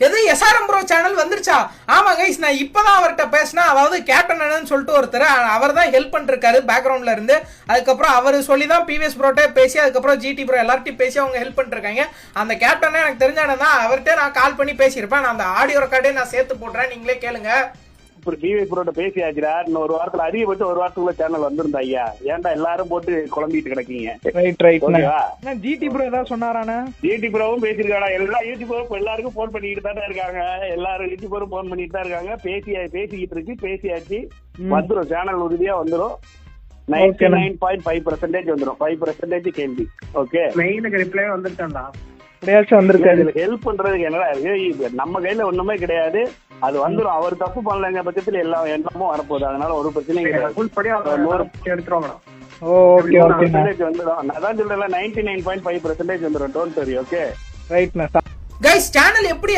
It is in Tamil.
எது எஸ்ஆர்எம் ப்ரோ சேனல் வந்துருச்சா? ஆமா கைஸ், நான் இப்பதான் அவர்கிட்ட பேசினேன். அதாவது கேப்டன் அண்ணன் சொல்லிட்டு ஒருத்தர், அவர் தான் ஹெல்ப் பண்ணிருக்காரு பேக்ரவுண்ட்ல இருந்து. அதுக்கப்புறம் அவர் சொல்லி தான் பிவிஎஸ் ப்ரோட்டே பேசி, அதுக்கப்புறம் ஜிடி ப்ரோ எல்லார்ட்டையும் பேசி அவங்க ஹெல்ப் பண்ணிருக்காங்க. அந்த கேப்டனே எனக்கு தெரிஞ்சானே தான், அவர்கிட்ட நான் கால் பண்ணி பேசியிருப்பேன். நான் அந்த ஆடியோ ரெக்கார்டே நான் சேர்த்து போடுறேன், நீங்களே கேளுங்க. பிவிஎஸ் ப்ரோட்ட பேசியாச்சுடா, இன்னும் ஒரு வாரத்துல அதிகபட்சம் ஒரு வாரத்துக்குள்ள சேனல் வந்துருந்தா ஐயா. ஏன்டா எல்லாரும் போட்டு குழம்பிட்டு கிடக்கீங்க? ஜிடி ப்ரோ ஏதாவது சொன்னாரானே? ஜிடி ப்ரோவும் பேசிருக்காடா. எல்லா யூடியூபரும் எல்லாருக்கும் போன் பண்ணிட்டு தானே இருக்காங்க. எல்லாரும் யூடியூபரும் போன் பண்ணிட்டு தான் இருக்காங்க. பேசிக்கிட்டு இருக்கு, பேசியாச்சு. வந்துடும், சேனல் உறுதியா வந்துடும். 99.5% வந்துடும். 5% கேள்வி. ஓகே, மெயிலுக்கு ரிப்ளை வந்துட்டான்டா. ஹெல்ப் பண்றதுக்கு என்னடா இருக்கு? நம்ம கையில ஒண்ணுமே கிடையாது. அது வந்துடும். அவர் தப்பு பண்ணலங்க பட்சத்துல எல்லாமும் வரப்போகுது. அதனால ஒரு பிரச்சனையும் கிடையாது. எடுத்துருவாங்கடா. வந்துடும். நான் தான் சொல்றேன், 99.5% வந்துடும். Don't worry. Okay right. Guys, channel எப்படி